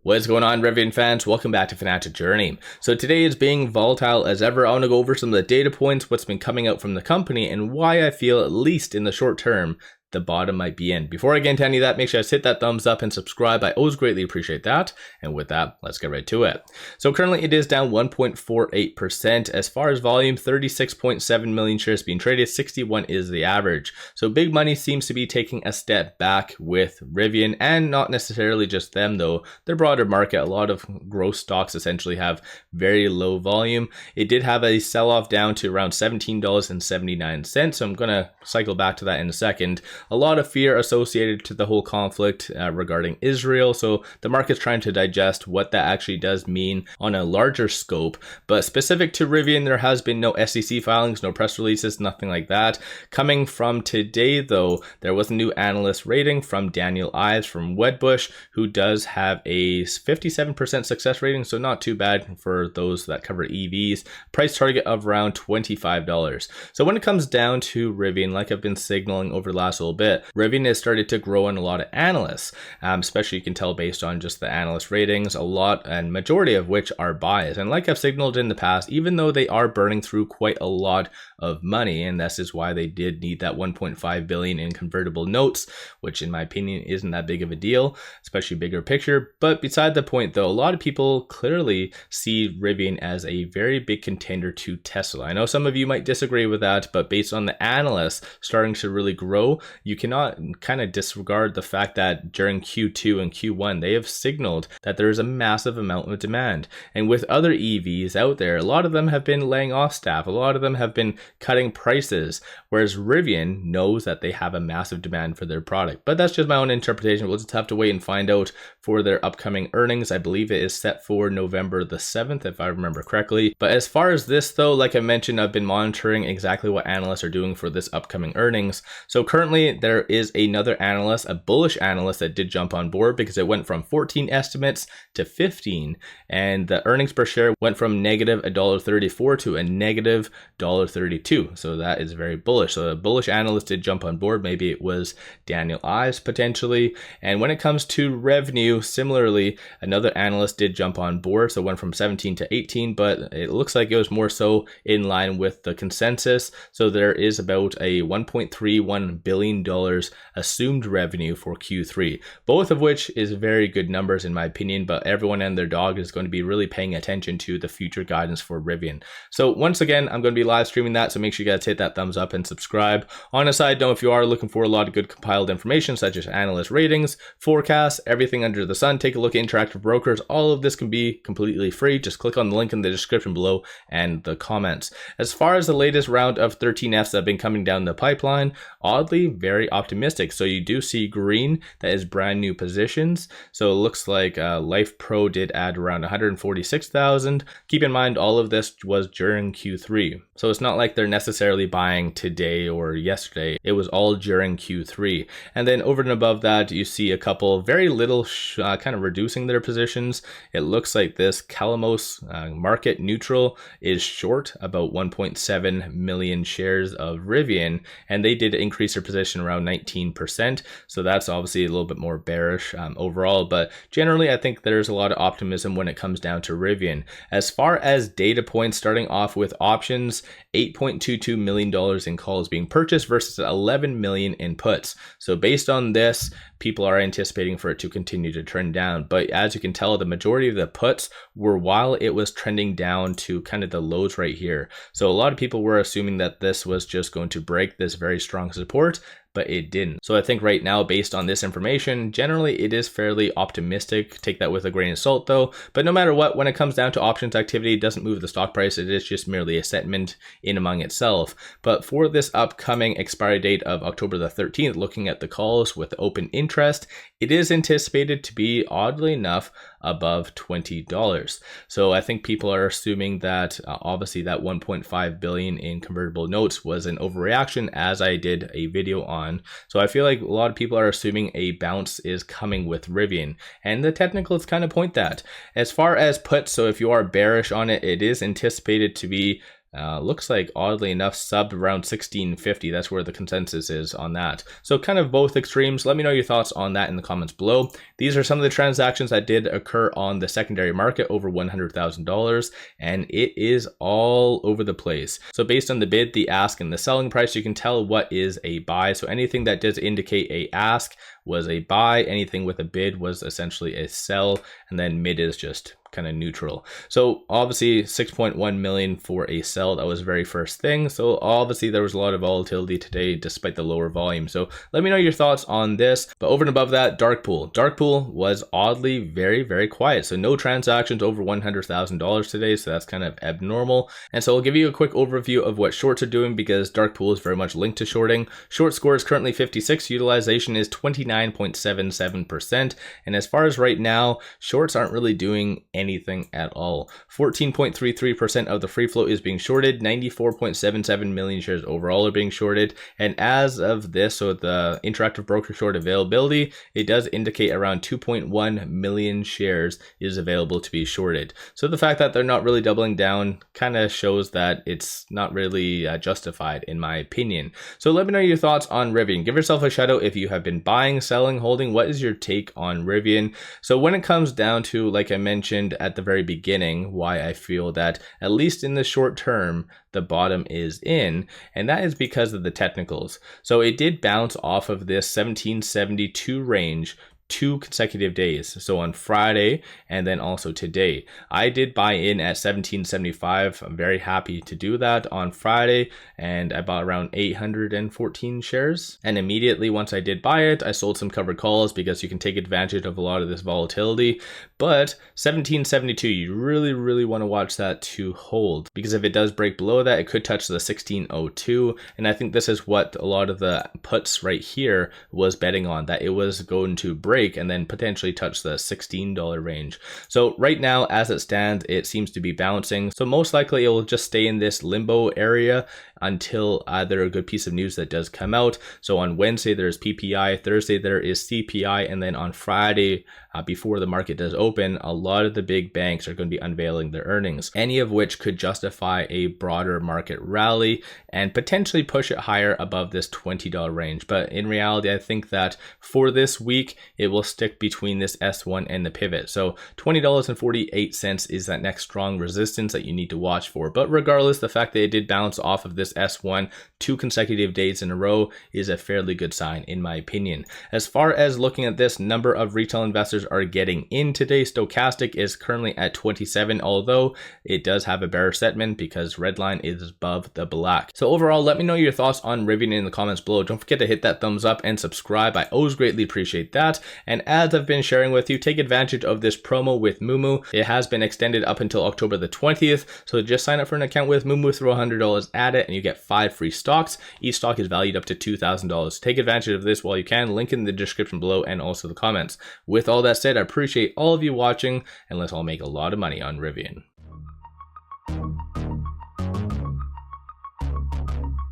What's going on, Rivian fans? Welcome back to Financial Journey. So today is being volatile as ever. I want to go over some of the data points, what's been coming out from the company, and why I feel, at least in the short term, the bottom might be in. Before I get into any of that, make sure you guys hit that thumbs up and subscribe. I always greatly appreciate that. And with that, let's get right to it. So currently it is down 1.48%. As far as volume, 36.7 million shares being traded, 61 is the average. So big money seems to be taking a step back with Rivian, and not necessarily just them though. The broader market, a lot of growth stocks essentially have very low volume. It did have a sell-off down to around $17.79. So I'm going to cycle back to that in a second. A lot of fear associated to the whole conflict regarding Israel. So the market's trying to digest what that actually does mean on a larger scope. But specific to Rivian, there has been no SEC filings, no press releases, nothing like that. Coming from today, though, there was a new analyst rating from 𝗪𝗓𝗧𝗛 from Wedbush, who does have a 57% success rating. So not too bad for those that cover EVs. Price target of around $25. So when it comes down to Rivian, like I've been signaling over the last little bit, Rivian has started to grow on a lot of analysts, especially you can tell based on just the analyst ratings, a lot and majority of which are buys. And like I've signaled in the past, even though they are burning through quite a lot of money, and this is why they did need that 1.5 billion in convertible notes, which in my opinion isn't that big of a deal, especially bigger picture. But beside the point though, a lot of people clearly see Rivian as a very big contender to Tesla. I know some of you might disagree with that, but based on the analysts starting to really grow, you cannot kind of disregard the fact that during Q2 and Q1, they have signaled that there is a massive amount of demand. And with other EVs out there, a lot of them have been laying off staff. A lot of them have been cutting prices, whereas Rivian knows that they have a massive demand for their product. But that's just my own interpretation. We'll just have to wait and find out for their upcoming earnings. I believe it is set for November the 7th, if I remember correctly. But as far as this though, like I mentioned, I've been monitoring exactly what analysts are doing for this upcoming earnings. So currently there is another analyst, a bullish analyst, that did jump on board because it went from 14 estimates to 15, and the earnings per share went from negative $1.34 to a negative $1.32. So that is very bullish. So the bullish analyst did jump on board. Maybe it was 𝗪𝗓𝗧𝗛 potentially. And when it comes to revenue, similarly, another analyst did jump on board. So it went from 17 to 18, but it looks like it was more so in line with the consensus. So there is about a $1.31 billion assumed revenue for Q3, both of which is very good numbers in my opinion, but everyone and their dog is going to be really paying attention to the future guidance for Rivian. So once again, I'm going to be live streaming that, so make sure you guys hit that thumbs up and subscribe. On a side note, if you are looking for a lot of good compiled information such as analyst ratings, forecasts, everything under the sun, take a look at Interactive Brokers. All of this can be completely free. Just click on the link in the description below and the comments. As far as the latest round of 13Fs that have been coming down the pipeline, oddly very optimistic. So you do see green, that is brand new positions. So it looks like Life Pro did add around 146,000. Keep in mind all of this was during Q3, so it's not like they're necessarily buying today or yesterday. It was all during Q3. And then over and above that, you see a couple very little kind of reducing their positions. It looks like this 𝗪𝗪𝗧𝗛 market neutral is short about 1.7 million shares of Rivian, and they did increase their position around 19%. So that's obviously a little bit more bearish overall, but generally I think there's a lot of optimism when it comes down to Rivian. As far as data points, starting off with options, $8.22 million in calls being purchased versus 11 million in puts. So based on this, people are anticipating for it to continue to trend down. But as you can tell, the majority of the puts were while it was trending down to kind of the lows right here. So a lot of people were assuming that this was just going to break this very strong support, but it didn't. So I think right now, based on this information, generally it is fairly optimistic. Take that with a grain of salt though. But no matter what, when it comes down to options activity, it doesn't move the stock price. It is just merely a sentiment in among itself. But for this upcoming expiry date of October the 13th, looking at the calls with open interest, it is anticipated to be, oddly enough, above $20. So I think people are assuming that obviously that 1.5 billion in convertible notes was an overreaction, as I did a video on. So I feel like a lot of people are assuming a bounce is coming with Rivian, and the technicals kind of point that. As far as puts, so if you are bearish on it, it is anticipated to be Looks like oddly enough sub around 1650. That's where the consensus is on that. So kind of both extremes. Let me know your thoughts on that in the comments below. These are some of the transactions that did occur on the secondary market over $100,000, and it is all over the place. So based on the bid, the ask, and the selling price, you can tell what is a buy. So anything that does indicate a ask was a buy, anything with a bid was essentially a sell, and then mid is just kind of neutral. So obviously 6.1 million for a sell, that was the very first thing. So obviously there was a lot of volatility today despite the lower volume. So let me know your thoughts on this. But over and above that, dark pool was oddly very quiet. So no transactions over $100,000 today, so that's kind of abnormal. And so I'll give you a quick overview of what shorts are doing, because dark pool is very much linked to shorting. Short score is currently 56, utilization is 29.77%, and as far as right now, shorts aren't really doing anything at all. 14.33% of the free float is being shorted, 94.77 million shares overall are being shorted, and as of this, so the interactive broker short availability, it does indicate around 2.1 million shares is available to be shorted. So the fact that they're not really doubling down kind of shows that it's not really justified in my opinion. So let me know your thoughts on Rivian. Give yourself a shout out if you have been buying, selling, holding. What is your take on Rivian? So when it comes down to, like I mentioned at the very beginning, why I feel that at least in the short term the bottom is in, and that is because of the technicals. So it did bounce off of this 1772 range 2 consecutive days, so on Friday and then also today. I did buy in at 1775. I'm very happy to do that on Friday, and I bought around 814 shares, and immediately once I did buy it, I sold some covered calls because you can take advantage of a lot of this volatility. But 1772, you really want to watch that to hold, because if it does break below that, it could touch the 1602, and I think this is what a lot of the puts right here was betting on, that it was going to break and then potentially touch the $16 range. So right now, as it stands, it seems to be bouncing. So most likely it will just stay in this limbo area until either a good piece of news that does come out. So on Wednesday, there's PPI, Thursday, there is CPI, and then on Friday, before the market does open, a lot of the big banks are going to be unveiling their earnings, any of which could justify a broader market rally and potentially push it higher above this $20 range. But in reality, I think that for this week, it will stick between this S1 and the pivot. So $20.48 is that next strong resistance that you need to watch for. But regardless, the fact that it did bounce off of this S1 2 consecutive days in a row is a fairly good sign in my opinion. As far as looking at this, number of retail investors are getting in today. Stochastic is currently at 27, although it does have a bearish sentiment because red line is above the black. So overall, let me know your thoughts on Rivian in the comments below. Don't forget to hit that thumbs up and subscribe. I always greatly appreciate that. And as I've been sharing with you, take advantage of this promo with Moomoo. It has been extended up until October the 20th. So just sign up for an account with Moomoo, throw $100 at it, and you get 5 free stocks. Each stock is valued up to $2,000. Take advantage of this while you can. Link in the description below and also the comments. With all that said, I appreciate all of you watching, and let's all make a lot of money on Rivian.